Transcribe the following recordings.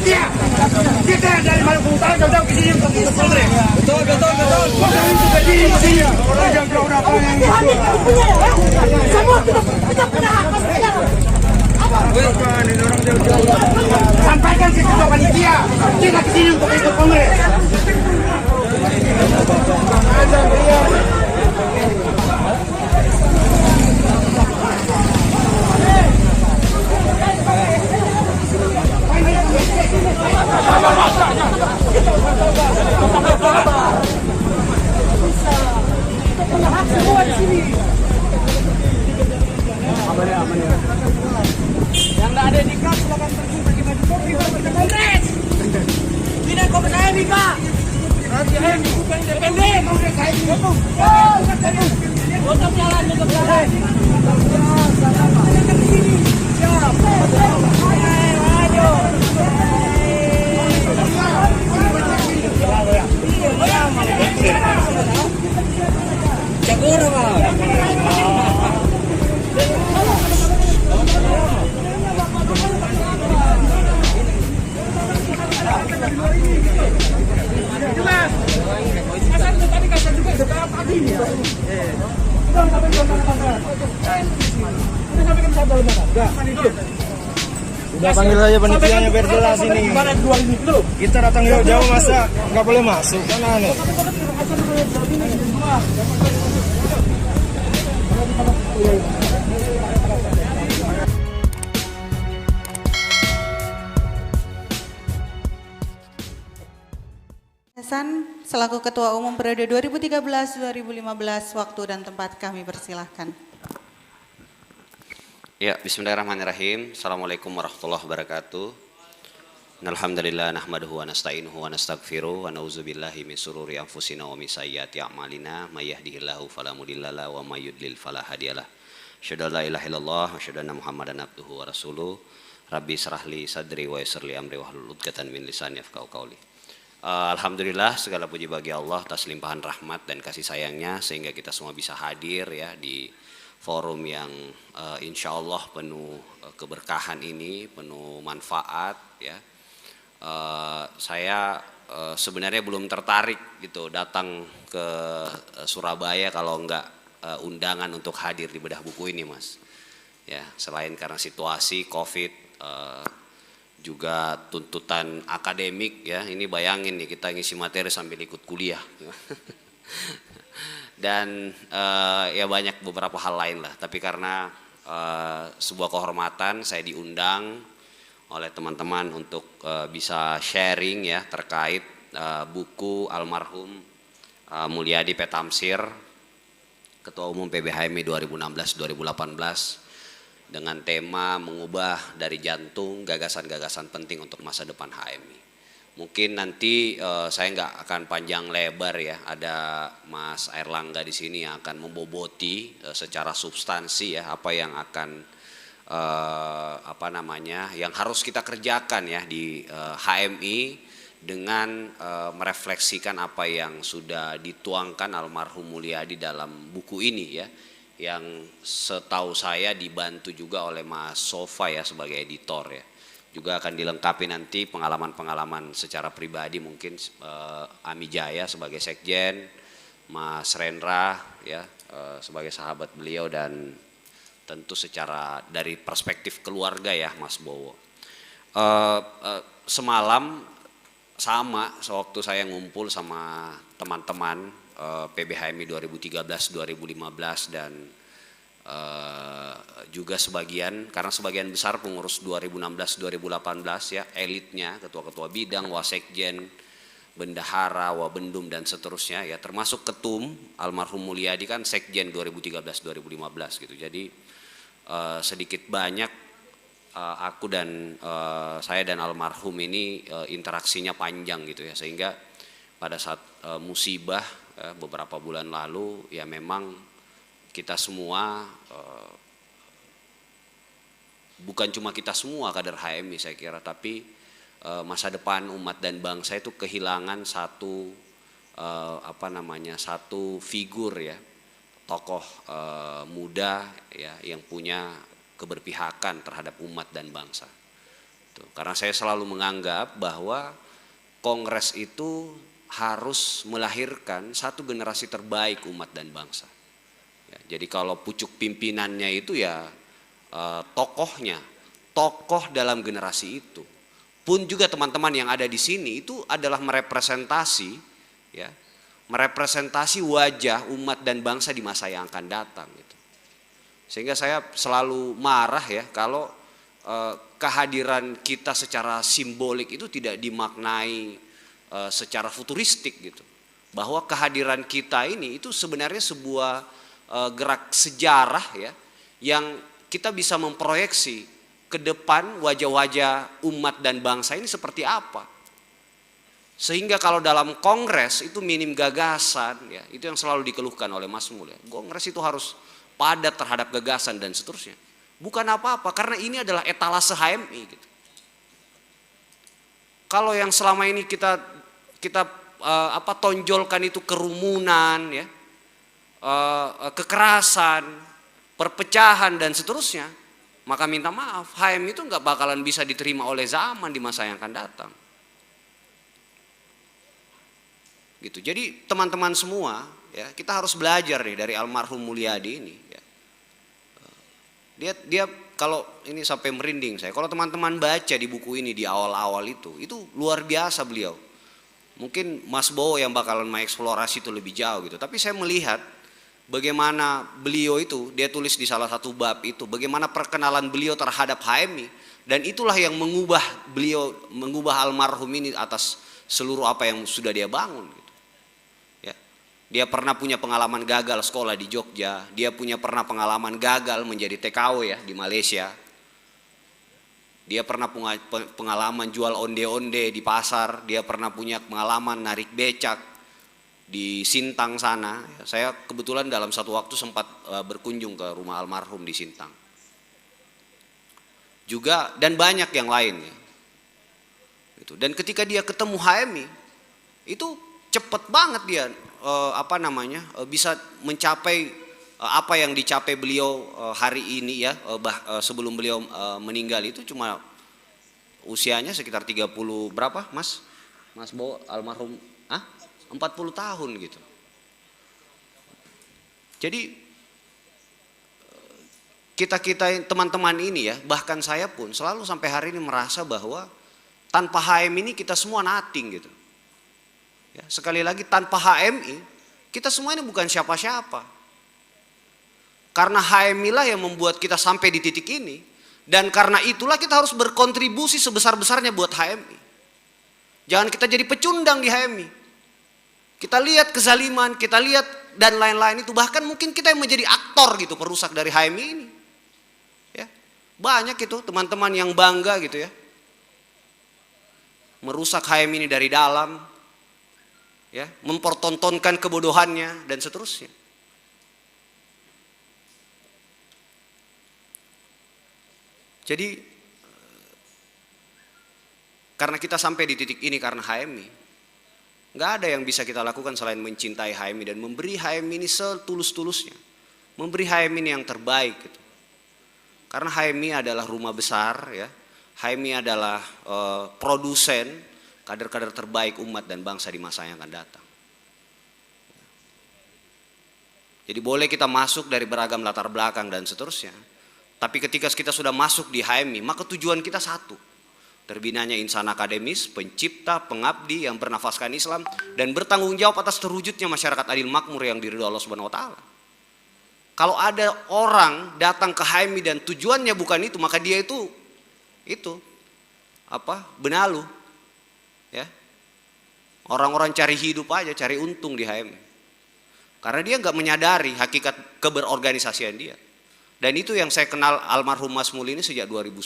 panitia. Kita yang dari Maluku Utara jauh-jauh ke sini untuk Kongres. Betul. Kota itu berdiri di sini. Orang yang berapa yang itu. Semua kita punya hak. Sampaikan ke ketua panitia. Kita ke sini untuk ikut Kongres. Yang tidak ada di kap silakan terjun bagi maju kopi kita Kongres. Tidak Kongres HMI Pak. Nanti HMI bukan independen. Kongres HMI. Tutup jalan. Siap. Ayo. Jago Pak. Udah panggil aja panitianya biar jelas ini. Kita datang jauh-jauh masa nggak boleh masuk kan aneh. Hasan selaku Ketua Umum periode 2013-2015, waktu dan tempat kami persilahkan. Ya, bismillahirrahmanirrahim. Assalamualaikum warahmatullahi wabarakatuh. Alhamdulillah nahmaduhu wa nasta'inuhu wa nastaghfiruh wa na'udzubillahi min sururi anfusina wa min sayyiati a'malina may yahdihillahu fala mudhillalah wa may yudlil fala hadiyalah. Asyhadu an la ilaha illallah wa asyhadu anna Muhammadan abduhu wa rasuluh. Rabbi israh li sadri wa yassir li amri wahlul 'uqdatam min lisani yafqahu qawli. Alhamdulillah segala puji bagi Allah atas limpahan rahmat dan kasih sayangnya sehingga kita semua bisa hadir ya di forum yang insya Allah penuh keberkahan ini, penuh manfaat ya. Saya sebenarnya belum tertarik gitu datang ke Surabaya kalau enggak undangan untuk hadir di bedah buku ini Mas. Ya, selain karena situasi Covid, juga tuntutan akademik ya, ini bayangin nih kita ngisi materi sambil ikut kuliah. Dan ya banyak beberapa hal lain lah, tapi karena sebuah kehormatan saya diundang oleh teman-teman untuk bisa sharing ya terkait buku almarhum Mulyadi P. Tamsir, Ketua Umum PBHMI 2016-2018 dengan tema mengubah dari jantung gagasan-gagasan penting untuk masa depan HMI. Mungkin nanti saya nggak akan panjang lebar ya, ada Mas Airlangga di sini yang akan memboboti secara substansi ya apa yang akan yang harus kita kerjakan ya di HMI dengan merefleksikan apa yang sudah dituangkan almarhum Mulyadi dalam buku ini ya, yang setahu saya dibantu juga oleh Mas Sofa ya sebagai editor ya. Juga akan dilengkapi nanti pengalaman-pengalaman secara pribadi mungkin Ami Jaya sebagai sekjen, Mas Rendra ya sebagai sahabat beliau, dan tentu secara dari perspektif keluarga ya Mas Bowo. Semalam sama sewaktu saya ngumpul sama teman-teman PBHMI 2013-2015 dan juga sebagian, karena sebagian besar pengurus 2016-2018 ya, elitnya, ketua-ketua bidang, wasekjen, bendahara, wabendum dan seterusnya ya, termasuk ketum almarhum Mulyadi kan sekjen 2013-2015 gitu. Jadi sedikit banyak aku dan saya dan almarhum ini interaksinya panjang gitu ya, sehingga pada saat musibah beberapa bulan lalu ya memang kita semua, bukan cuma kita semua kader HMI saya kira, tapi masa depan umat dan bangsa itu kehilangan satu satu figur ya, tokoh muda ya yang punya keberpihakan terhadap umat dan bangsa. Tuh, karena saya selalu menganggap bahwa Kongres itu harus melahirkan satu generasi terbaik umat dan bangsa. Ya, jadi kalau pucuk pimpinannya itu ya tokohnya, tokoh dalam generasi itu. Pun juga teman-teman yang ada di sini itu adalah merepresentasi, ya, merepresentasi wajah umat dan bangsa di masa yang akan datang. Gitu. Sehingga saya selalu marah ya kalau kehadiran kita secara simbolik itu tidak dimaknai secara futuristik gitu. Bahwa kehadiran kita ini itu sebenarnya sebuah gerak sejarah ya, yang kita bisa memproyeksi ke depan wajah-wajah umat dan bangsa ini seperti apa. Sehingga kalau dalam kongres itu minim gagasan ya, itu yang selalu dikeluhkan oleh Mas Mul ya. Kongres itu harus padat terhadap gagasan dan seterusnya. Bukan apa-apa, karena ini adalah etalase HMI gitu. Kalau yang selama ini kita tonjolkan itu kerumunan ya, kekerasan, perpecahan dan seterusnya, maka minta maaf, HMI itu nggak bakalan bisa diterima oleh zaman di masa yang akan datang. Gitu. Jadi teman-teman semua, ya, kita harus belajar nih dari almarhum Mulyadi ini. Ya. Dia kalau ini sampai merinding saya. Kalau teman-teman baca di buku ini di awal-awal itu luar biasa beliau. Mungkin Mas Bowo yang bakalan mengeksplorasi itu lebih jauh gitu. Tapi saya melihat bagaimana beliau itu, dia tulis di salah satu bab itu, bagaimana perkenalan beliau terhadap HMI, dan itulah yang mengubah almarhum ini atas seluruh apa yang sudah dia bangun. Gitu. Ya. Dia pernah punya pengalaman gagal sekolah di Jogja, dia pernah pengalaman gagal menjadi TKW ya di Malaysia. Dia pernah punya pengalaman jual onde-onde di pasar, dia pernah punya pengalaman narik becak di Sintang sana. Saya kebetulan dalam satu waktu sempat berkunjung ke rumah almarhum di Sintang. Juga dan banyak yang lain ya. Gitu. Dan ketika dia ketemu HMI, itu cepet banget dia bisa mencapai apa yang dicapai beliau hari ini ya, sebelum beliau meninggal itu cuma usianya sekitar 30 berapa Mas Bowo almarhum 40 tahun gitu. Jadi kita teman-teman ini ya, bahkan saya pun selalu sampai hari ini merasa bahwa tanpa HMI ini kita semua nothing gitu. Ya, sekali lagi tanpa HMI kita semua ini bukan siapa-siapa. Karena HMI lah yang membuat kita sampai di titik ini, dan karena itulah kita harus berkontribusi sebesar-besarnya buat HMI. Jangan kita jadi pecundang di HMI. Kita lihat kezaliman, kita lihat dan lain-lain itu, bahkan mungkin kita yang menjadi aktor gitu perusak dari HMI ini. Ya. Banyak itu teman-teman yang bangga gitu ya. Merusak HMI ini dari dalam. Ya, mempertontonkan kebodohannya dan seterusnya. Jadi karena kita sampai di titik ini karena HMI, nggak ada yang bisa kita lakukan selain mencintai HMI dan memberi HMI ini setulus-tulusnya, memberi HMI ini yang terbaik gitu. Karena HMI adalah rumah besar ya, HMI adalah produsen kader-kader terbaik umat dan bangsa di masa yang akan datang. Jadi boleh kita masuk dari beragam latar belakang dan seterusnya, tapi ketika kita sudah masuk di HMI, maka tujuan kita satu. Terbinanya insan akademis, pencipta, pengabdi yang bernafaskan Islam dan bertanggung jawab atas terwujudnya masyarakat adil makmur yang diridhoi Allah Subhanahu wa taala. Kalau ada orang datang ke HMI dan tujuannya bukan itu, maka dia itu benalu. Ya. Orang-orang cari hidup aja, cari untung di HMI. Karena dia nggak menyadari hakikat keberorganisasian dia. Dan itu yang saya kenal almarhum Mas Mul ini sejak 2010.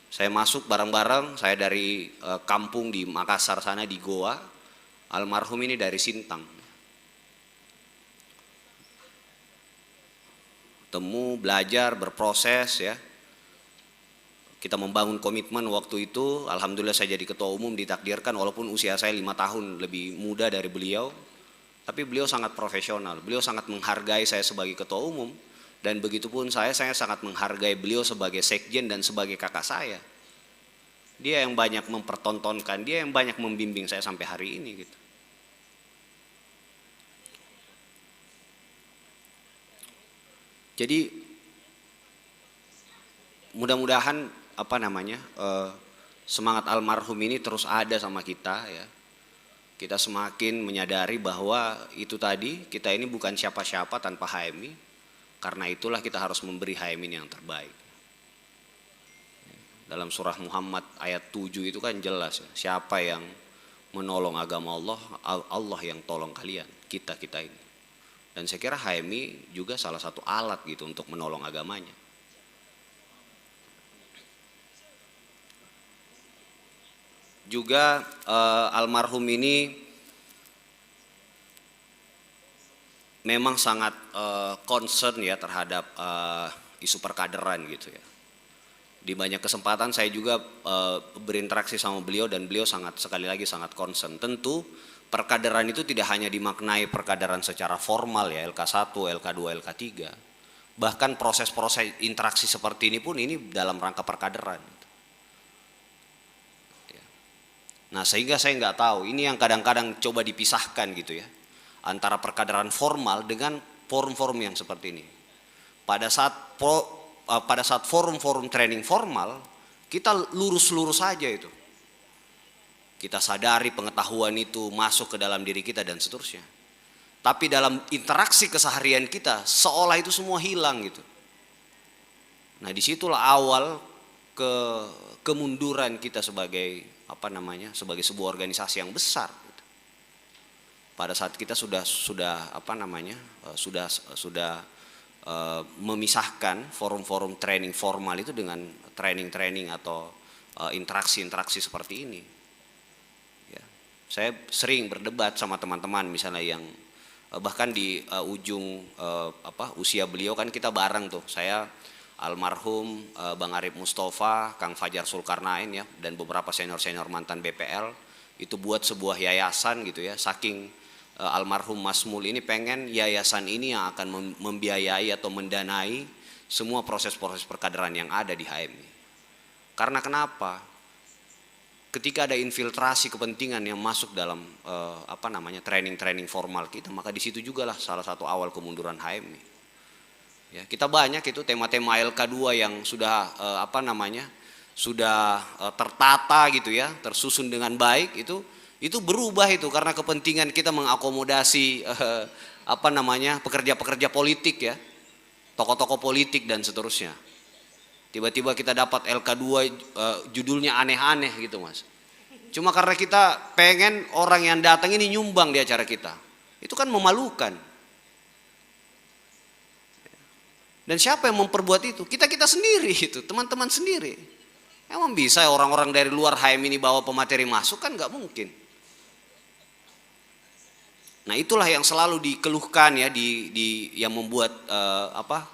Saya masuk bareng-bareng, saya dari kampung di Makassar sana di Goa, almarhum ini dari Sintang. Temu, belajar, berproses ya. Kita membangun komitmen waktu itu, alhamdulillah saya jadi ketua umum, ditakdirkan walaupun usia saya 5 tahun lebih muda dari beliau. Tapi beliau sangat profesional, beliau sangat menghargai saya sebagai ketua umum. Dan begitupun saya sangat menghargai beliau sebagai sekjen dan sebagai kakak saya. Dia yang banyak mempertontonkan, dia yang banyak membimbing saya sampai hari ini gitu. Jadi mudah-mudahan semangat almarhum ini terus ada sama kita ya. Kita semakin menyadari bahwa itu tadi, kita ini bukan siapa-siapa tanpa HMI. Karena itulah kita harus memberi HMI yang terbaik. Dalam surah Muhammad ayat 7 itu kan jelas ya, siapa yang menolong agama Allah, Allah yang tolong kalian, kita ini. Dan saya kira HMI juga salah satu alat gitu untuk menolong agamanya. Juga almarhum ini memang sangat concern ya terhadap isu perkaderan gitu ya. Di banyak kesempatan saya juga berinteraksi sama beliau dan beliau sekali lagi sangat concern. Tentu perkaderan itu tidak hanya dimaknai perkaderan secara formal ya, LK1, LK2, LK3. Bahkan proses-proses interaksi seperti ini pun ini dalam rangka perkaderan. Nah sehingga saya nggak tahu, ini yang kadang-kadang coba dipisahkan gitu ya, antara perkaderan formal dengan forum-forum yang seperti ini. Pada saat forum-forum training formal, kita lurus-lurus saja itu. Kita sadari pengetahuan itu masuk ke dalam diri kita dan seterusnya. Tapi dalam interaksi keseharian kita, seolah itu semua hilang gitu. Nah disitulah awal kemunduran kita sebagai sebuah organisasi yang besar. Pada saat kita sudah memisahkan forum-forum training formal itu dengan training-training atau interaksi-interaksi seperti ini. Ya. Saya sering berdebat sama teman-teman misalnya yang bahkan di ujung usia beliau kan kita bareng tuh. Saya almarhum Bang Arif Mustafa, Kang Fajar Sulkarnain ya, dan beberapa senior-senior mantan BPL itu buat sebuah yayasan gitu ya, saking almarhum Mas Mul ini pengen yayasan ini yang akan membiayai atau mendanai semua proses-proses perkaderan yang ada di HMI. Karena kenapa? Ketika ada infiltrasi kepentingan yang masuk dalam training-training formal kita, maka di situ jugalah salah satu awal kemunduran HMI. Ya, kita banyak itu tema-tema LK2 yang sudah tertata gitu ya, tersusun dengan baik itu berubah itu karena kepentingan kita mengakomodasi pekerja-pekerja politik ya, tokoh-tokoh politik dan seterusnya. Tiba-tiba kita dapat LK2 judulnya aneh-aneh gitu Mas. Cuma karena kita pengen orang yang datang ini nyumbang di acara kita. Itu kan memalukan. Dan siapa yang memperbuat itu? Kita sendiri itu, teman-teman sendiri. Emang bisa orang-orang dari luar HM ini bawa pemateri masuk? Kan nggak mungkin. Nah itulah yang selalu dikeluhkan ya yang membuat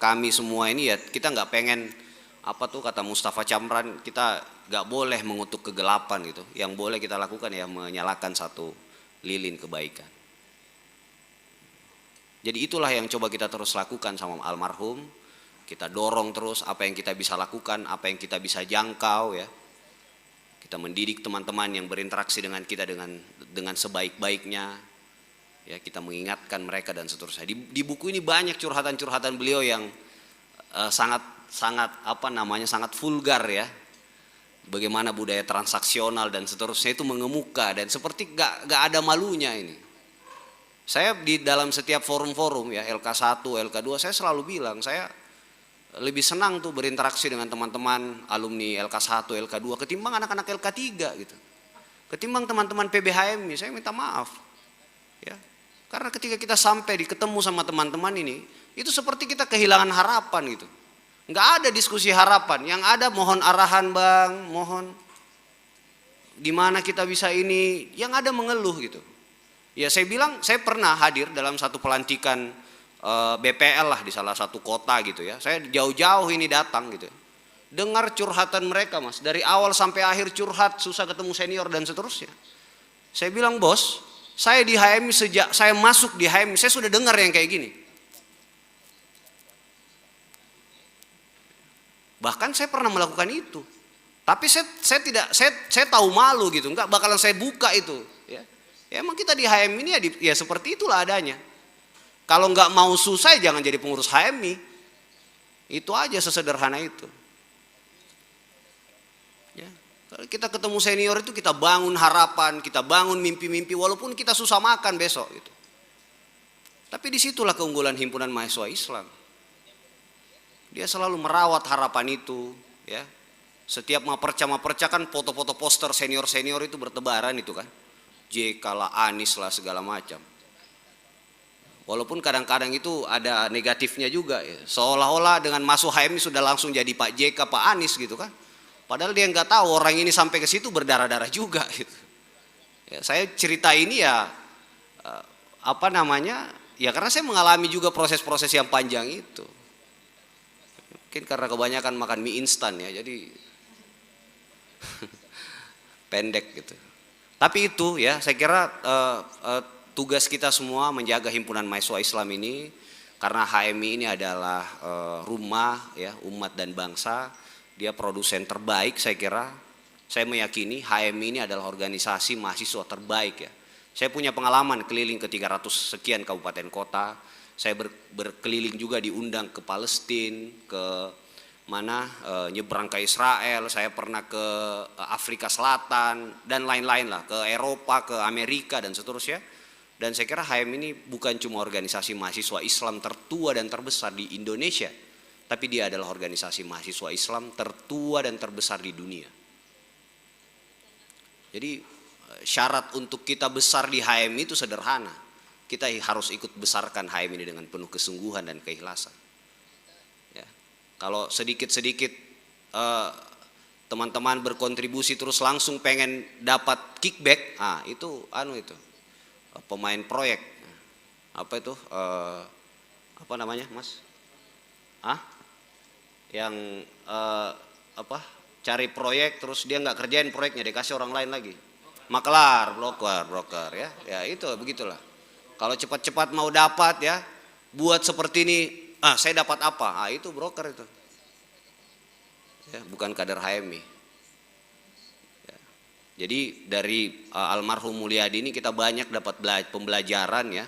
kami semua ini ya, kita nggak pengen kata Mustafa Camran, kita nggak boleh mengutuk kegelapan gitu. Yang boleh kita lakukan ya menyalakan satu lilin kebaikan. Jadi itulah yang coba kita terus lakukan sama almarhum. Kita dorong terus apa yang kita bisa lakukan, apa yang kita bisa jangkau ya. Kita mendidik teman-teman yang berinteraksi dengan kita dengan sebaik-baiknya. Ya, kita mengingatkan mereka dan seterusnya. Di buku ini banyak curhatan-curhatan beliau yang sangat vulgar ya. Bagaimana budaya transaksional dan seterusnya itu mengemuka dan seperti gak ada malunya ini. Saya di dalam setiap forum-forum ya, LK1, LK2 saya selalu bilang saya lebih senang tuh berinteraksi dengan teman-teman alumni LK1, LK2 ketimbang anak-anak LK3 gitu. Ketimbang teman-teman PBHM ini, saya minta maaf. Ya. Karena ketika kita sampai ketemu sama teman-teman ini, itu seperti kita kehilangan harapan gitu. Nggak ada diskusi harapan, yang ada mohon arahan Bang, mohon gimana kita bisa ini, yang ada mengeluh gitu. Ya saya bilang, saya pernah hadir dalam satu pelantikan BPL lah di salah satu kota gitu ya. Saya jauh-jauh ini datang gitu. Dengar curhatan mereka Mas, dari awal sampai akhir curhat, susah ketemu senior dan seterusnya. Saya bilang bos, saya di HMI sejak saya masuk di HMI, saya sudah dengar yang kayak gini. Bahkan saya pernah melakukan itu. Tapi saya tahu malu gitu, enggak bakalan saya buka itu. Ya, emang kita di HMI ini ya seperti itulah adanya. Kalau nggak mau susah jangan jadi pengurus HMI. Itu aja, sesederhana itu. Ya, kalau kita ketemu senior itu kita bangun harapan, kita bangun mimpi-mimpi walaupun kita susah makan besok gitu. Tapi disitulah keunggulan himpunan mahasiswa Islam. Dia selalu merawat harapan itu, ya. Setiap maperca kan foto-foto poster senior-senior itu bertebaran itu kan. JK lah, Anies lah, segala macam. Walaupun kadang-kadang itu ada negatifnya juga ya. Seolah-olah dengan masuk HMI sudah langsung jadi Pak JK, Pak Anies gitu kan. Padahal dia nggak tahu orang ini sampai ke situ berdarah-darah juga gitu. Ya, saya cerita ini ya ya karena saya mengalami juga proses-proses yang panjang itu. Mungkin karena kebanyakan makan mie instan ya, jadi pendek gitu. Tapi itu ya, saya kira tugas kita semua menjaga himpunan mahasiswa Islam ini, karena HMI ini adalah rumah ya umat dan bangsa. Dia produsen terbaik, saya kira. Saya meyakini HMI ini adalah organisasi mahasiswa terbaik ya. Saya punya pengalaman keliling ke 300 sekian kabupaten kota. Saya berkeliling juga diundang ke Palestina, ke nyebrang ke Israel. Saya pernah ke Afrika Selatan dan lain-lain lah, ke Eropa, ke Amerika dan seterusnya. Dan saya kira HMI ini bukan cuma organisasi mahasiswa Islam tertua dan terbesar di Indonesia, tapi dia adalah organisasi mahasiswa Islam tertua dan terbesar di dunia. Jadi syarat untuk kita besar di HMI itu sederhana. Kita harus ikut besarkan HMI ini dengan penuh kesungguhan dan keikhlasan. Ya. Kalau sedikit-sedikit teman-teman berkontribusi terus langsung pengen dapat kickback, itu pemain proyek. Apa itu? Apa namanya, Mas? Yang cari proyek terus dia nggak kerjain proyeknya, dikasih orang lain lagi. Maklar, broker ya. Ya itu begitulah. Kalau cepat-cepat mau dapat ya, buat seperti ini, saya dapat apa? Itu broker itu. Ya, bukan kader HMI. Ya. Jadi dari almarhum Mulyadi ini kita banyak dapat pembelajaran ya,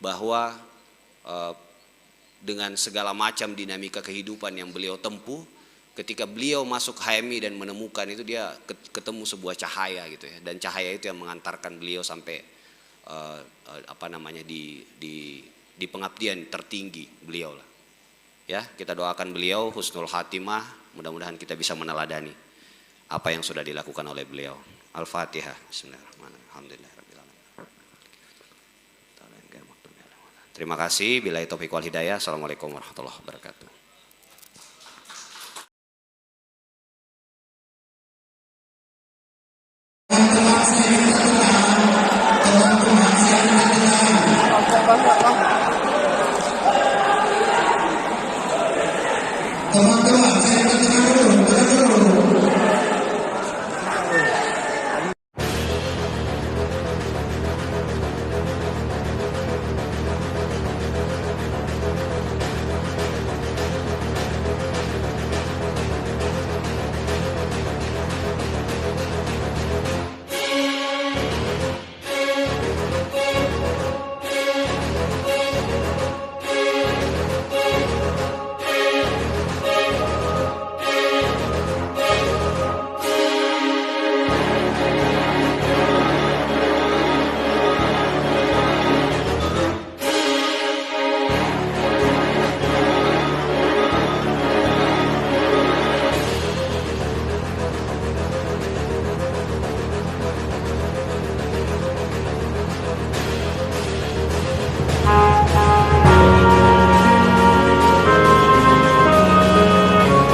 bahwa dengan segala macam dinamika kehidupan yang beliau tempuh, ketika beliau masuk HMI dan menemukan itu, dia ketemu sebuah cahaya gitu ya, dan cahaya itu yang mengantarkan beliau sampai di pengabdian tertinggi beliau lah. Ya, kita doakan beliau husnul khatimah, mudah-mudahan kita bisa meneladani apa yang sudah dilakukan oleh beliau. Al-Fatihah. Bismillahirrahmanirrahim. Terima kasih. Billahi taufiq wal hidayah. Assalamualaikum warahmatullahi wabarakatuh. Teman-teman, saya minta dulu.